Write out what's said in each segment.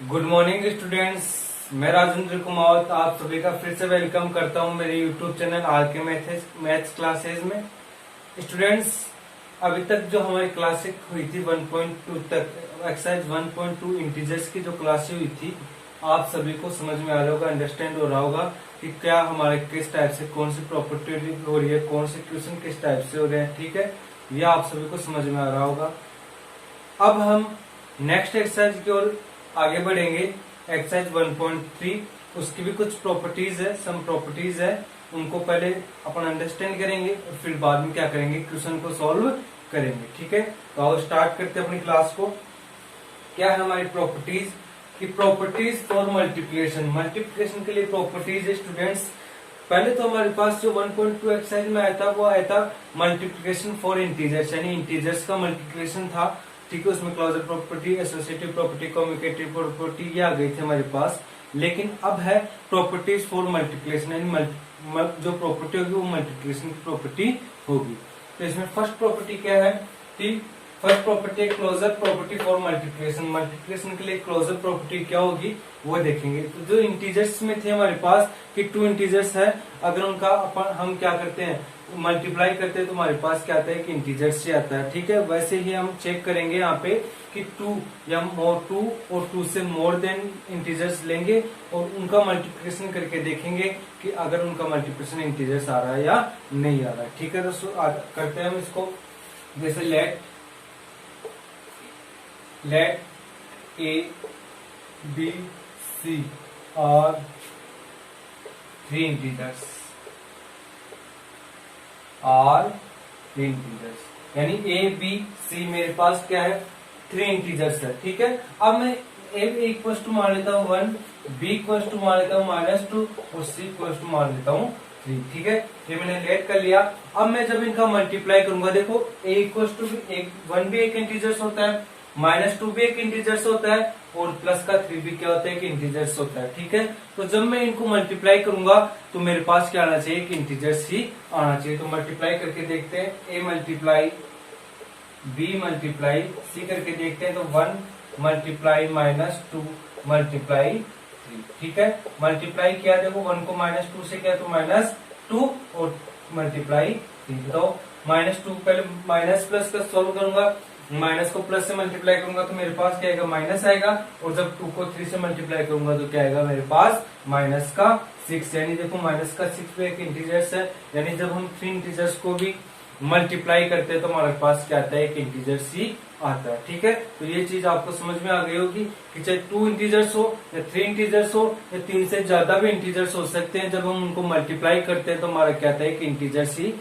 Good morning students. मैं राजेंद्र कुमार आप सभी का फिर से वेलकम करता हूं मेरे यूट्यूब चैनल आर के मैथ्स क्लासेज में। स्टूडेंट्स, अभी तक जो हमारी क्लासेस हुई थी 1.2 तक, एक्सरसाइज 1.2 इंटीजर्स की जो क्लासेस हुई थी, आप सभी को समझ में आ रहा होगा, अंडरस्टैंड हो रहा होगा कि क्या हमारे किस टाइप से कौन सी प्रॉपर्टी हो रही है, कौन से क्वेश्चन किस टाइप से हो रहे हैं। ठीक है, यह आप सभी को समझ में आ रहा होगा। अब हम नेक्स्ट एक्सरसाइज की ओर आगे बढ़ेंगे। एक्सरसाइज 1.3, उसकी भी कुछ प्रॉपर्टीज है, सम प्रॉपर्टीज है, उनको पहले अपन अंडरस्टैंड करेंगे और फिर बाद में क्या करेंगे, क्वेश्चन को सॉल्व करेंगे। ठीक है, तो आओ स्टार्ट करते हैं अपनी क्लास को। क्या है हमारी प्रॉपर्टीज की प्रॉपर्टीज फॉर मल्टीप्लिकेशन। मल्टीप्लिकेशन के लिए प्रॉपर्टीज है स्टूडेंट्स। पहले तो हमारे पास जो 1.2 एक्सरसाइज में आया था वो आया था मल्टीप्लिकेशन फॉर इंटीजर्स, यानी इंटीजर्स का मल्टीप्लिकेशन था। ठीक है, उसमें closure property, associative property, commutative property ये आ गई थी हमारे पास। लेकिन अब है प्रॉपर्टीज फॉर मल्टीप्लिकेशन, यानी जो प्रॉपर्टी होगी वो मल्टीप्लिकेशन की प्रॉपर्टी होगी। तो इसमें फर्स्ट प्रॉपर्टी क्या है कि first property closure property for multiplication. Multiplication के लिए क्लोजर प्रॉपर्टी क्या होगी वो देखेंगे। तो जो इंटीजर्स में थे हमारे पास कि 2 इंटीजर्स है, अगर उनका अपन हम क्या करते हैं मल्टीप्लाई करते हैं तो हमारे पास क्या आता है कि इंटीजर्स से आता है। ठीक है, वैसे ही हम चेक करेंगे यहाँ पे कि 2 या मोर 2 और 2 से मोर देन इंटीजर्स लेंगे और उनका मल्टीप्लिकेशन करके देखेंगे कि अगर उनका मल्टीप्लिकेशन इंटीजर्स आ रहा है या नहीं आ रहा है। ठीक है, तो करते हैं हम इसको। जैसे लेट ए बी सी और 3 इंटीजर्स यानी ए बी सी मेरे पास क्या है 3 इंटीजर्स है। ठीक है, अब मैं ए इक्वल टू मान लेता हूँ 1, बी इक्वल टू मान लेता हूँ -2 और सी इक्वल टू मान लेता हूँ 3। ठीक है, ये मैंने लेट कर लिया। अब मैं जब इनका मल्टीप्लाई करूंगा, देखो ए इक्वल टू 1 भी एक इंटीजर्स होता है, -2 भी एक इंटीजर्स होता है और प्लस का 3 भी क्या होता है कि इंटीजर्स होता है। ठीक है, तो जब मैं इनको मल्टीप्लाई करूंगा तो मेरे पास क्या आना चाहिए कि इंटीजर्स ही आना चाहिए। तो मल्टीप्लाई करके देखते हैं, A multiply B multiply C करके देखते हैं। तो 1 मल्टीप्लाई -2 मल्टीप्लाई 3। ठीक है, मल्टीप्लाई किया, देखो 1 को -2 से किया तो -2 और मल्टीप्लाई 3। तो -2 पहले माइनस प्लस का सोल्व करूंगा, माइनस को प्लस से मल्टीप्लाई करूंगा तो मेरे पास क्या आएगा माइनस आएगा, और जब 2 को 3 से मल्टीप्लाई करूंगा तो क्या आएगा मेरे पास -6। यानी देखो -6 पे एक इंटीजर्स है, यानी जब हम 3 इंटीजर्स को भी मल्टीप्लाई करते हैं तो हमारे पास क्या आता है एक इंटीजर्स ही आता है। ठीक है, तो ये चीज आपको समझ में आ गई होगी कि चाहे 2 इंटीजर्स हो या 3 इंटीजर्स हो या 3 से ज्यादा भी इंटीजर्स हो सकते हैं, जब हम उनको मल्टीप्लाई करते हैं तो हमारा क्या आता है कि इंटीजर्स ही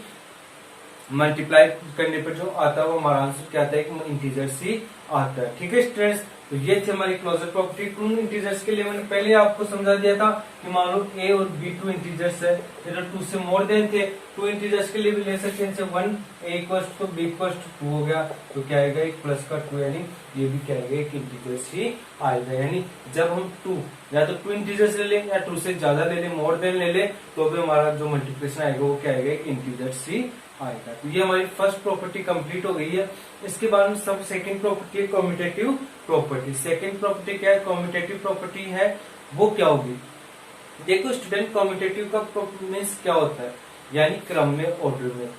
मल्टीप्लाई करने पर जो आता है वो हमारा आंसर क्या आता है कि इंटीजर्स ही आता है। ठीक है स्टूडेंट्स, तो ये थी हमारी क्लोजर प्रॉपर्टी। 2 इंटीजर्स के लिए मैंने पहले आपको समझा दिया था कि मान लो ए और बी 2 इंटीजर्स है, तो 2 से मोर देन थे 2 इंटीजर्स के लिए भी ले सकते हैं। 1 A equal to B equal to 2 हो गया तो क्या आएगा एक प्लस का 2, यानी ये भी क्या आएगा एक इंटीजर्स ही आएगा। यानी जब हम 2 या तो 2 इंटीजर्स ले लें या 2 से ज्यादा ले लें, मोर देन ले लें, तो भी हमारा जो मल्टीप्लिकेशन आएगा वो क्या आएगा एक इंटीजर्स ही आएगा। तो ये हमारी फर्स्ट प्रॉपर्टी कंप्लीट हो गई है। इसके बाद में सब सेकंड प्रॉपर्टी है कम्यूटेटिव प्रॉपर्टी। सेकंड प्रॉपर्टी क्या है, कम्यूटेटिव प्रॉपर्टी है वो क्या होगी। देखो स्टूडेंट, कम्यूटेटिव का मीन्स क्या होता है, यानी क्रम में, ऑर्डर में।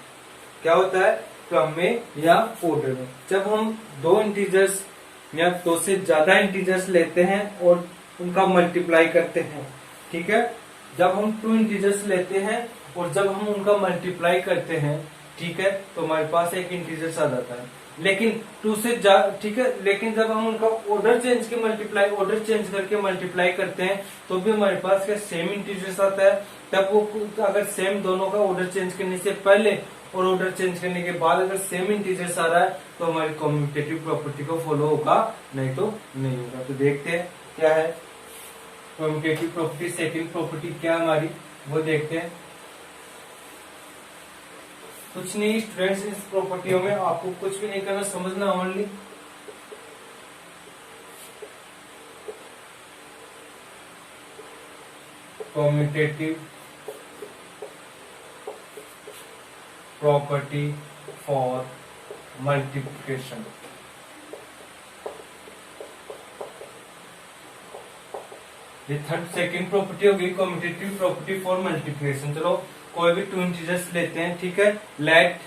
क्या होता है, क्रम में या ऑर्डर में। जब हम 2 इंटीजर्स या 2 से ज्यादा इंटीजर्स लेते हैं और उनका मल्टीप्लाई करते हैं, ठीक है, जब हम 2 इंटीजर्स लेते हैं और जब हम उनका मल्टीप्लाई करते हैं, ठीक है, तो हमारे पास एक इंटीजर्स आ जाता है। लेकिन 2 से ठीक है, लेकिन जब हम उनका ऑर्डर चेंज करके मल्टीप्लाई करते हैं तो भी हमारे पास क्या सेम इंटीजर्स आता है। तब वो अगर सेम दोनों का ऑर्डर चेंज करने से पहले और ऑर्डर चेंज करने के बाद अगर सेम इंटीजर्स आ रहा है तो हमारी कम्यूटेटिव प्रॉपर्टी को फॉलो होगा, नहीं तो नहीं होगा। तो देखते हैं क्या है कम्यूटेटिव प्रॉपर्टी। सेकंड प्रॉपर्टी क्या हमारी वो देखते हैं। कुछ नहीं स्टूडेंट्स, इस प्रॉपर्टियों में आपको कुछ भी नहीं करना, समझना only. Commutative property for multiplication. ये थर्ड सेकंड प्रॉपर्टी होगी कम्यूटेटिव प्रॉपर्टी फॉर मल्टीप्लिकेशन। चलो कोई भी 2 इंटीजर्स लेते हैं, ठीक है। Let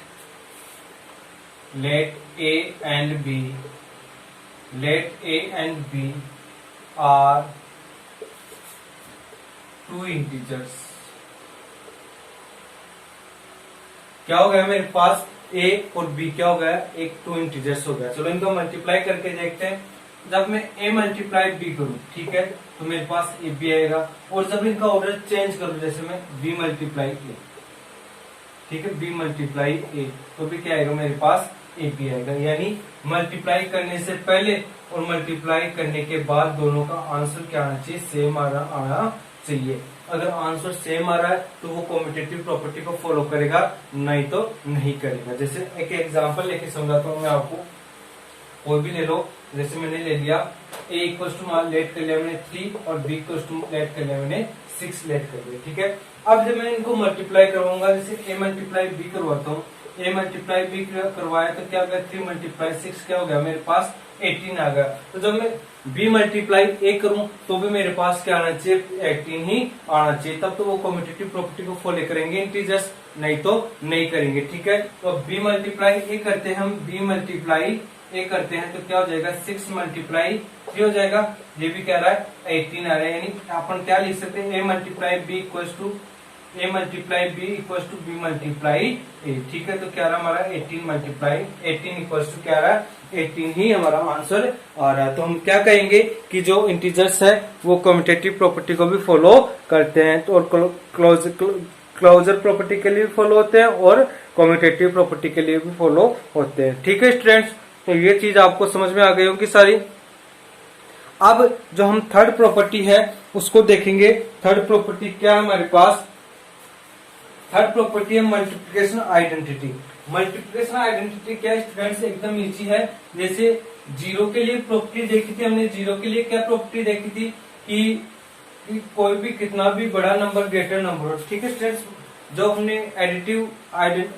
A and B are 2 integers. क्या हो गया मेरे पास, a और b क्या हो गया, एक 2 इंटीजर्स हो गया। चलो इनको मल्टीप्लाई करके देखते हैं। जब मैं a मल्टीप्लाई b करूं, ठीक है, तो मेरे पास ए बी आएगा। और जब इनका ऑर्डर चेंज करूं, जैसे मैं b मल्टीप्लाई ए, ठीक है, b मल्टीप्लाई ए, तो भी क्या आएगा मेरे पास ए बी आएगा। यानी मल्टीप्लाई करने से पहले और मल्टीप्लाई करने के बाद दोनों का आंसर क्या आना चाहिए, सेम आना चाहिए। अगर आंसर सेम आ रहा है तो वो कम्यूटेटिव प्रॉपर्टी को फॉलो करेगा, नहीं तो नहीं करेगा। जैसे एक एग्जांपल लेके समझाता हूँ मैं आपको, कोई भी ले लो। जैसे मैंने ले लिया a इक्वल टू लेट कर लिया मैंने 3 और b इक्वल टू लेट कर लिया मैंने 6 लेट कर लिया, ठीक है। अब जब मैं इनको मल्टीप्लाई करवाऊंगा, जैसे a मल्टीप्लाई b करवाता हूँ, a मल्टीप्लाई b करवाया तो क्या हो गया, 3 मल्टीप्लाई 6 क्या हो गया मेरे पास 18 आ गया। तो जब मैं b मल्टीप्लाई a करूं तो भी मेरे पास क्या आना चाहिए, 18 ही आना चाहिए। तब तो वो कम्यूटेटिव प्रॉपर्टी को फॉलो करेंगे इंटीजर्स, नहीं तो नहीं करेंगे, ठीक है। तो b मल्टीप्लाई a करते हैं हम, b मल्टीप्लाई a करते हैं तो क्या हो जाएगा, 6 मल्टीप्लाई 3 हो जाएगा। ये भी कह रहा है 18 आ रहा है। यानी अपन क्या लिख सकते हैं, a multiply b equal to a multiply b equal to b multiply a, ठीक है। तो क्या रहा हमारा 18 मल्टीप्लाई 18 इक्वल टू क्या रहा है, 18 ही हमारा आंसर आ रहा है। तो हम क्या कहेंगे कि जो इंटीजर्स है वो कम्यूटेटिव प्रॉपर्टी को भी फॉलो करते हैं, तो और क्लोजर प्रॉपर्टी के लिए भी फॉलो होते हैं और कम्यूटेटिव प्रॉपर्टी के लिए भी फॉलो होते हैं, ठीक है स्टूडेंट्स। तो ये चीज आपको समझ में आ गई होगी सारी। अब जो हम थर्ड प्रॉपर्टी है उसको देखेंगे। थर्ड प्रॉपर्टी क्या है हमारे पास, थर्ड प्रॉपर्टी है मल्टीप्लिकेशन आइडेंटिटी। मल्टीप्लिकेशन आइडेंटिटी क्या है स्टूडेंट्स, एकदम इजी है। जैसे जीरो के लिए प्रॉपर्टी देखी थी हमने, जीरो के लिए क्या प्रॉपर्टी देखी थी कि कोई भी कितना भी बड़ा नंबर ग्रेटर नंबर हो, ठीक है स्टूडेंट्स। जो हमने एडिटिव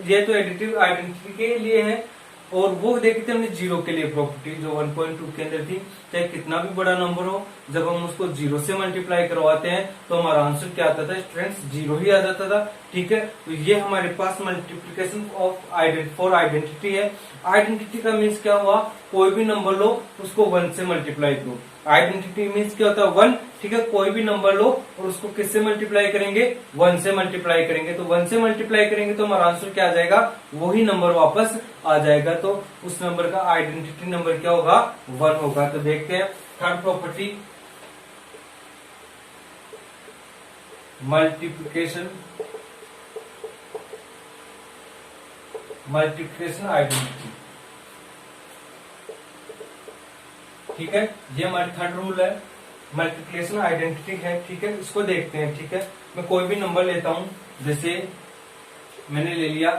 ये तो एडिटिव आइडेंटिटी के लिए है, और वो देखी थी हमने जीरो के लिए प्रॉपर्टी जो 1.2 के अंदर थी। चाहे कितना भी बड़ा नंबर हो, जब हम उसको जीरो से मल्टीप्लाई करवाते हैं तो हमारा आंसर क्या आता था स्टूडेंट्स, जीरो ही आ जाता था, ठीक है। तो ये हमारे पास मल्टीप्लिकेशन ऑफ फॉर आइडेंटिटी है। आइडेंटिटी का मीन्स क्या हुआ, कोई भी नंबर लो उसको 1 से मल्टीप्लाई करो। आइडेंटिटी मीन्स क्या होता है 1, ठीक है। कोई भी नंबर लो और उसको किससे मल्टीप्लाई करेंगे, 1 से मल्टीप्लाई करेंगे। तो 1 से मल्टीप्लाई करेंगे तो हमारा आंसर क्या आ जाएगा, वही नंबर वापस आ जाएगा। तो उस नंबर का आइडेंटिटी नंबर क्या होगा, 1 होगा। तो देखते हैं थर्ड प्रॉपर्टी, मल्टीप्लिकेशन आइडेंटिटी, ठीक है। ये हमारी थर्ड रूल है, मल्टीप्लिकेशन आइडेंटिटी है, ठीक है। इसको देखते हैं, ठीक है। मैं कोई भी नंबर लेता हूं, जैसे मैंने ले लिया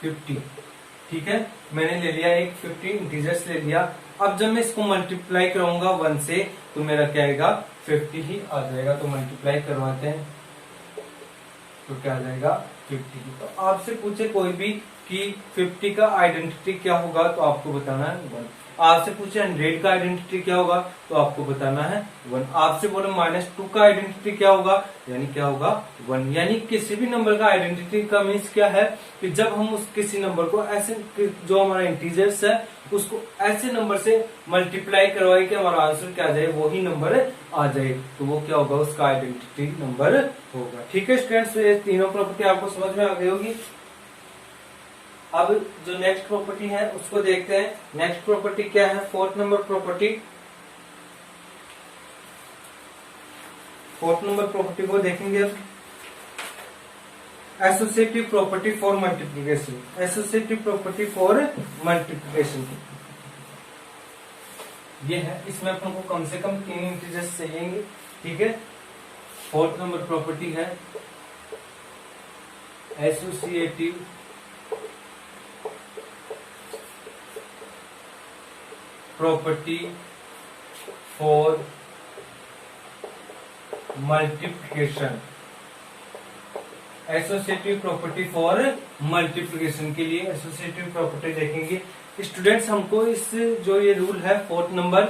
50, ठीक है। मैंने ले लिया एक 50 इंटीजर्स ले लिया। अब जब मैं इसको मल्टीप्लाई कराऊंगा 1 से तो मेरा क्या आएगा, 50 ही आ जाएगा। तो मल्टीप्लाई करवाते हैं तो क्या आ जाएगा 50। तो आपसे पूछे कोई भी कि 50 का आइडेंटिटी क्या होगा तो आपको बताना है 1। आपसे पूछे 100 का आइडेंटिटी क्या होगा तो आपको बताना है 1। आपसे बोले -2 का आइडेंटिटी क्या होगा, यानी क्या होगा 1। यानी किसी भी नंबर का आइडेंटिटी का मीन्स क्या है कि जब हम उस किसी नंबर को ऐसे, जो हमारा इंटीजर्स है उसको ऐसे नंबर से मल्टीप्लाई करवाए कि हमारा आंसर क्या आ जाए, वही नंबर आ जाए, तो वो क्या होगा, उसका आइडेंटिटी नंबर होगा, ठीक है स्टूडेंट्स। ये तीनों प्रॉपर्टी आपको समझ में आ गई होगी। अब जो नेक्स्ट प्रॉपर्टी है उसको देखते हैं। नेक्स्ट प्रॉपर्टी क्या है, fourth number property. Fourth number property को देखेंगे अब, associative property for multiplication. Associative property for multiplication ये है, इसमें अपन को कम से कम 3 इंटीजर्स चाहिए, ठीक है। फोर्थ नंबर प्रॉपर्टी है associative property for multiplication. Associative property for multiplication के लिए एसोसिएटिव प्रॉपर्टी देखेंगे स्टूडेंट्स। हमको इस जो ये रूल है फोर्थ नंबर,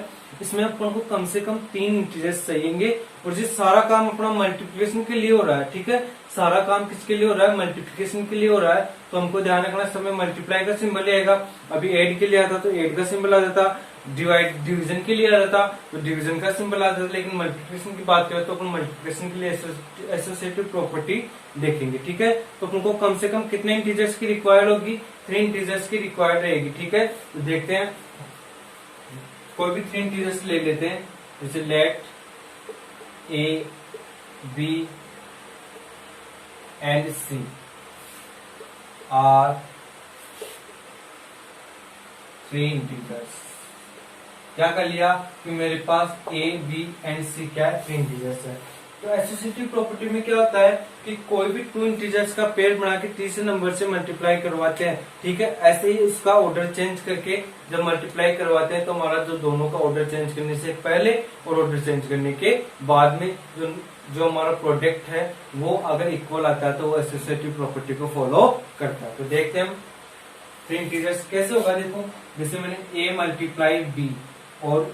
इसमें अपन को कम से कम 3 इंटीजर्स चाहिएंगे और ये सारा काम अपना मल्टीप्लिकेशन के लिए हो रहा है। ठीक है, सारा काम किसके लिए हो रहा है? मल्टीप्लिकेशन के लिए हो रहा है। तो हमको ध्यान रखना, समय मल्टीप्लाई का सिंबल आएगा। अभी ऐड के लिए आता तो ऐड का सिंबल आ जाता, डिवीजन के लिए आ जाता तो डिवीजन का सिंबल आ जाता। लेकिन मल्टीप्लिकेशन की बात करें तो अपन मल्टीप्लिकेशन के लिए एसोसिएटिव प्रॉपर्टी देखेंगे। ठीक है, तो अपन को कम से कम कितने इंटीजर्स की रिक्वायर्ड होगी? 3 इंटीजर्स की रिक्वायर्ड रहेगी। ठीक है, तो देखते हैं, कोई भी 3 इंटीजर्स ले लेते हैं। जैसे let A B and C are 3 integers. क्या कर लिया कि मेरे पास ए बी एंड सी क्या है? 3 इंटीजर्स है। तो एसोसिएटिव प्रॉपर्टी में क्या होता है कि कोई भी 2 इंटीजर्स का पेयर बना के तीसरे नंबर से मल्टीप्लाई करवाते हैं। ठीक है, ऐसे ही उसका ऑर्डर चेंज करके जब मल्टीप्लाई करवाते हैं तो हमारा जो दोनों का ऑर्डर चेंज करने से पहले और ऑर्डर चेंज करने के बाद में जो हमारा प्रोडक्ट है वो अगर इक्वल आता है तो वो एसोसिएटिव प्रॉपर्टी को फॉलो करता है। तो देखते हैं हम 3 इंटीजर्स कैसे होगा। देखो, जैसे मैंने ए मल्टीप्लाई बी और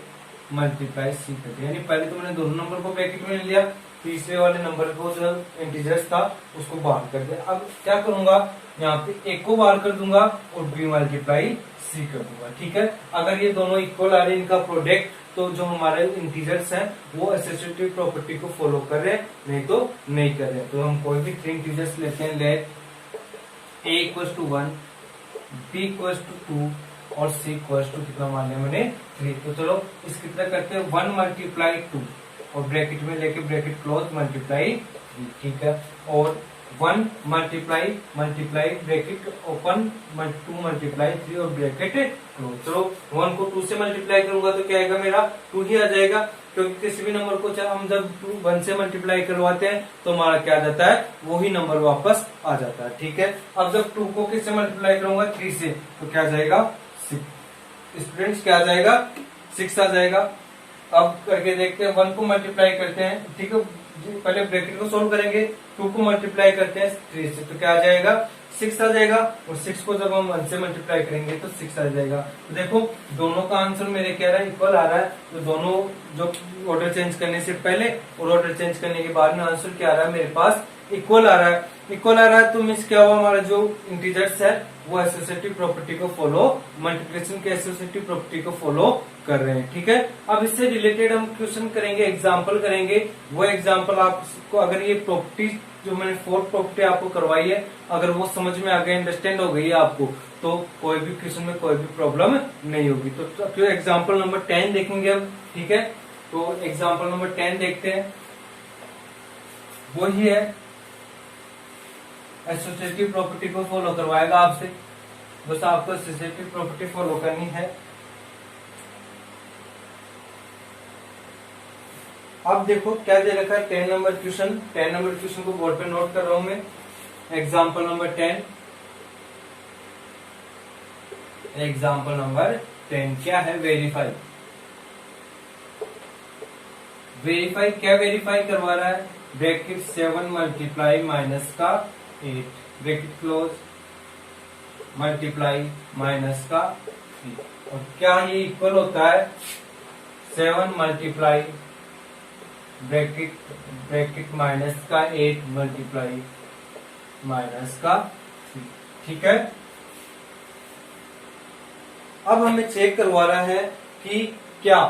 मल्टीप्लाई सी कर दिया, यानी पहले तो मैंने दोनों नंबर को ब्रैकेट में ले लिया, तीसरे वाले नंबर को जो इंटीजर्स था उसको बाहर कर दिया। अब क्या करूंगा, यहाँ पे एक को बाहर कर दूंगा और बी मल्टीप्लाई सी कर दूंगा। ठीक है, अगर ये दोनों इक्वल आ रहे हैं इनका प्रोडक्ट, तो जो हमारे इंटीजर्स हैं वो एसोसिएटिव प्रॉपर्टी को फॉलो कर रहे हैं, नहीं तो नहीं कर रहे। तो हम कोई भी 3 इंटीजर्स लेते हैं। Let A equals to 1, B equals to 2 और सी इक्वल्स टू कितना मान लिया मैंने? 3। तो चलो इस कितना करते हैं, 1 मल्टीप्लाई 2 और ब्रैकेट में लेके ब्रैकेट क्लोज मल्टीप्लाई 3। ठीक है, और 1 मल्टीप्लाई ब्रैकेट ओपन 2 मल्टीप्लाई 3 और ब्रैकेट क्लोज। चलो 1 को 2 से मल्टीप्लाई करूंगा तो क्या आएगा मेरा? 2 ही आ जाएगा, क्योंकि किसी भी नंबर को हम जब 1 से मल्टीप्लाई करवाते हैं तो हमारा क्या आ जाता है? वही नंबर वापस आ जाता है। ठीक है, अब जब 2 को किससे मल्टीप्लाई करूंगा? 3 से, तो क्या आ जाएगा? 6। स्टूडेंट्स क्या आ जाएगा? 6 आ जाएगा। अब करके देखते हैं, 1 को मल्टीप्लाई करते हैं। ठीक है, पहले ब्रैकेट को सोल्व करेंगे, 2 को मल्टीप्लाई करते हैं 3 से, तो क्या आ जाएगा? 6 आ जाएगा। और 6 को जब हम 1 से मल्टीप्लाई करेंगे तो 6 आ जाएगा। तो देखो दोनों का आंसर मेरे क्या रहा है? इक्वल आ रहा है। तो दोनों जो ऑर्डर चेंज करने से पहले और ऑर्डर चेंज करने के बाद में आंसर क्या आ रहा है? मेरे पास इक्वल आ रहा है। इक्वल आ रहा है तो मीन्स क्या हुआ, हमारा जो इंटीजर्स है वो एसोसिएटिव प्रॉपर्टी को फॉलो, मल्टीप्लिकेशन के एसोसिएटिव प्रॉपर्टी को फॉलो कर रहे हैं। ठीक है, अब इससे रिलेटेड हम क्वेश्चन करेंगे, एग्जांपल करेंगे। वो एग्जांपल आपको, अगर ये प्रॉपर्टी जो मैंने 4 प्रॉपर्टी आपको करवाई है, अगर वो समझ में आ गई, अंडरस्टैंड हो गई है आपको, तो कोई भी क्वेश्चन में कोई भी प्रॉब्लम नहीं होगी। तो एग्जाम्पल नंबर 10 देखेंगे अब। ठीक है, तो एग्जाम्पल नंबर 10 देखते हैं। वो ही है, एसोसिएटिव प्रॉपर्टी को फॉलो करवाएगा आपसे, बस आपको एसोसिएटिव प्रॉपर्टी फॉलो करनी है। अब देखो क्या दे रखा है, 10 नंबर क्वेश्चन। 10 नंबर क्वेश्चन को बोर्ड पे नोट कर रहा हूं मैं। Example number 10। एग्जाम्पल नंबर 10 क्या है? वेरीफाई। वेरीफाई क्या वेरीफाई करवा रहा है? ब्रैकेट 7 मल्टीप्लाई माइनस का 8 ब्रैकेट क्लोज मल्टीप्लाई माइनस का 3। और क्या ये इक्वल होता है? 7 मल्टीप्लाई ब्रैकेट माइनस का 8 मल्टीप्लाई माइनस का 3। ठीक है, अब हमें चेक करवा रहा है कि क्या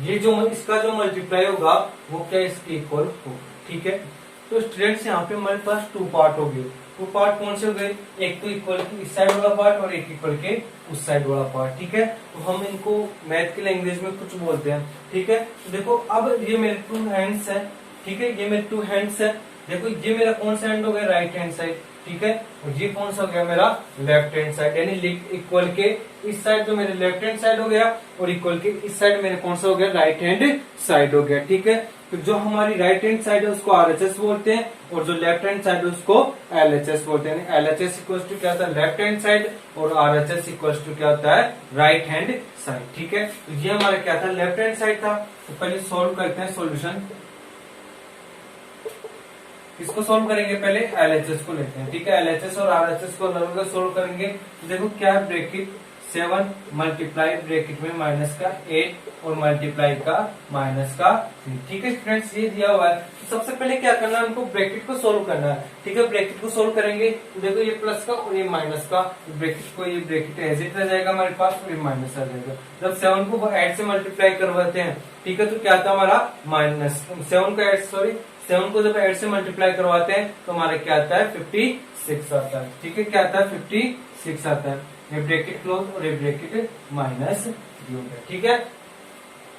ये जो इसका जो मल्टीप्लाई होगा वो क्या इसके इक्वल होगा। ठीक है, तो स्टूडेंट्स यहाँ पे हमारे पास 2 पार्ट हो गए। 2 पार्ट कौन से हो गए? एक तो इक्वल के इस साइड वाला पार्ट और एक इक्वल के उस साइड वाला पार्ट। ठीक है, तो हम इनको मैथ की लैंग्वेज में कुछ बोलते हैं। ठीक है, तो देखो अब ये मेरे 2 हैंड्स है। ठीक है, ये मेरे 2 हैंड्स है। देखो ये मेरा कौन सा हैंड हो गया? Right hand side. ठीक है, और ये कौन सा हो गया? मेरा लेफ्ट हैंड साइड। यानी इक्वल के इस साइड जो मेरे लेफ्ट हैंड साइड हो गया और इक्वल के इस साइड मेरे कौन सा हो गया? राइट हैंड साइड हो गया। ठीक है, तो जो हमारी राइट हैंड साइड है उसको RHS बोलते हैं और जो लेफ्ट हैंड साइड है उसको LHS बोलते हैं। LHS इक्वल टू क्या होता है? लेफ्ट हैंड साइड, और RHS इक्वल टू क्या होता है? Right hand side. ठीक है, तो ये हमारा क्या था? लेफ्ट हैंड साइड था। तो पहले सोल्व करते हैं सॉल्यूशन। इसको सोल्व करेंगे, पहले LHS को लेते हैं। ठीक है, LHS और RHS को अलग अलग सोल्व करेंगे। तो देखो क्या है, ब्रैकेट 7 मल्टीप्लाई ब्रैकेट में माइनस का 8 और मल्टीप्लाई का माइनस का 3। ठीक है फ्रेंड्स, ये दिया हुआ है। तो सबसे पहले क्या करना है, हमको ब्रैकेट को सोल्व करना है। ठीक है, ब्रैकेट को सोल्व करेंगे तो देखो ये प्लस का और ये माइनस का, ब्रैकेट को ये ब्रैकेट एज इट रह जाएगा हमारे पास और ये माइनस आ जाएगा। जब 7 को 8 से मल्टीप्लाई करवाते हैं, ठीक है, तो क्या आता है हमारा माइनस 7 को जब 8 से मल्टीप्लाई करवाते हैं तो हमारा क्या आता है 56 आता है। ठीक है, क्या आता है 56 आता है। ये ब्रैकेट क्लोज और ये ब्रैकेट माइनस हो गया। ठीक है,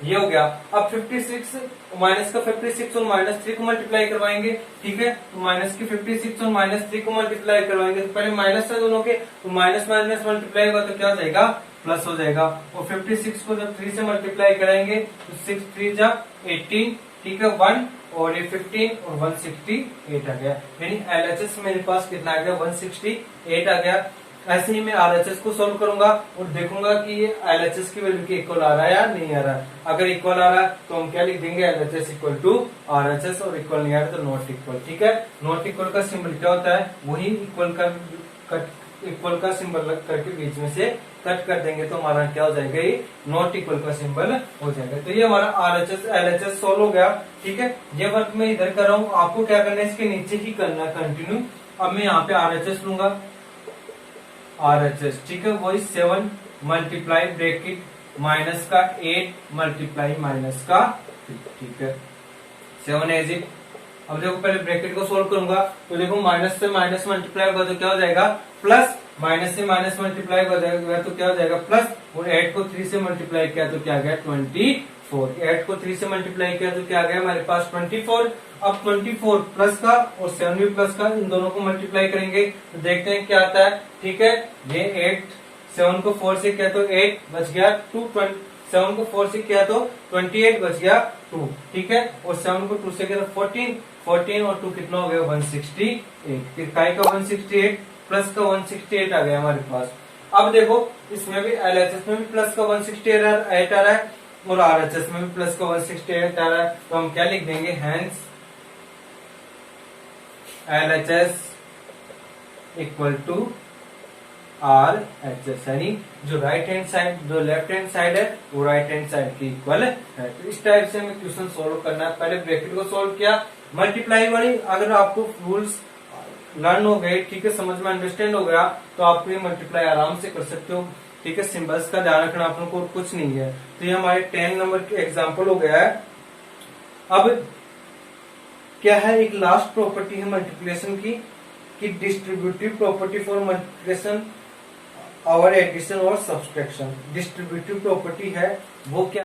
ये हो गया। अब 56 माइनस का 56 और माइनस 3 को मल्टीप्लाई करवाएंगे। ठीक है, तो माइनस की 56 और माइनस 3 को मल्टीप्लाई करवाएंगे तो पहले माइनस है दोनों के, तो माइनस माइनस मल्टीप्लाई होगा तो क्या हो जाएगा प्लस हो जाएगा। और 56 को जब 3 से मल्टीप्लाई कराएंगे तो 6 3 जा 18, ठीक है 1 और ये 15 और 168 आ गया। यानी LHS मेरे पास कितना आ गया 168 आ गया। ऐसे ही मैं RHS को सोल्व करूंगा और देखूंगा कि ये LHS की वैल्यू के इक्वल आ रहा है या नहीं आ रहा है। अगर इक्वल आ रहा है तो हम क्या लिख देंगे LHS इक्वल टू RHS, और इक्वल नहीं आ रहा तो नॉट इक्वल। ठीक है, नॉट इक्वल का सिंबल क्या होता है, वही इक्वल का सिंबल करके बीच में से कट कर देंगे तो हमारा क्या हो जाएगा, ये नॉट इक्वल का सिंबल हो जाएगा। तो ये हमारा RHS LHS सोल्व हो गया। ठीक है, ये वर्क मैं इधर कर रहा हूँ, आपको क्या करना है इसके नीचे ही करना है कंटिन्यू। अब मैं यहाँ पे RHS लूंगा, RHS ठीक है, वही 7 मल्टीप्लाई ब्रैकेट माइनस का 8 मल्टीप्लाई माइनस का 3। ठीक है, 7 एज इट। अब देखो पहले ब्रैकेट को सोल्व करूंगा तो देखो माइनस से माइनस मल्टीप्लाई होगा तो क्या हो जाएगा प्लस, माइनस से माइनस मल्टीप्लाई हो जाएगा तो क्या हो जाएगा प्लस, और 8 को 3 से मल्टीप्लाई किया तो क्या आ गया 24। 8 को 3 से मल्टीप्लाई किया तो क्या आ गया हमारे पास 24। अब 24 प्लस का और 7 भी प्लस का, इन दोनों को मल्टीप्लाई करेंगे तो देखते हैं क्या आता है। ठीक है, ये 8 7 को 4 से किया तो 8 बच गया 2, 7 को 4 से किया तो 28 बच गया 2। ठीक है, और 7 को 2 से किया तो 14 और 2 कितना हो गया 168। काय का 168 प्लस का 168 आ गया हमारे पास। अब देखो इसमें भी LHS में भी प्लस का 168 आ रहा है और RHS में भी प्लस का 168 आ रहा है, तो हम क्या लिख देंगे, hence LHS equal to RHS, यानी जो राइट हैंड साइड जो लेफ्ट हैंड साइड है वो राइट हैंड साइड की इक्वल है। तो इस टाइप से हमें क्वेश्चन सोल्व करना है। पहले ब्रैकेट को सोल्व किया, मल्टीप्लाई वाली अगर आपको रूल्स लर्न हो गए, ठीक है, समझ में अंडरस्टैंड हो गया तो आप ये मल्टीप्लाई आराम से कर सकते हो। ठीक है, सिंबल्स का ध्यान रखना आप लोगों को, कुछ नहीं है। तो ये हमारे 10 नंबर के एग्जाम्पल हो गया है। अब क्या है, एक लास्ट प्रॉपर्टी है मल्टीप्लिकेशन की, कि डिस्ट्रीब्यूटिव प्रॉपर्टी फॉर मल्टीप्लिकेशन और एडिशन और सब्सट्रैक्शन। डिस्ट्रीब्यूटिव प्रॉपर्टी है वो क्या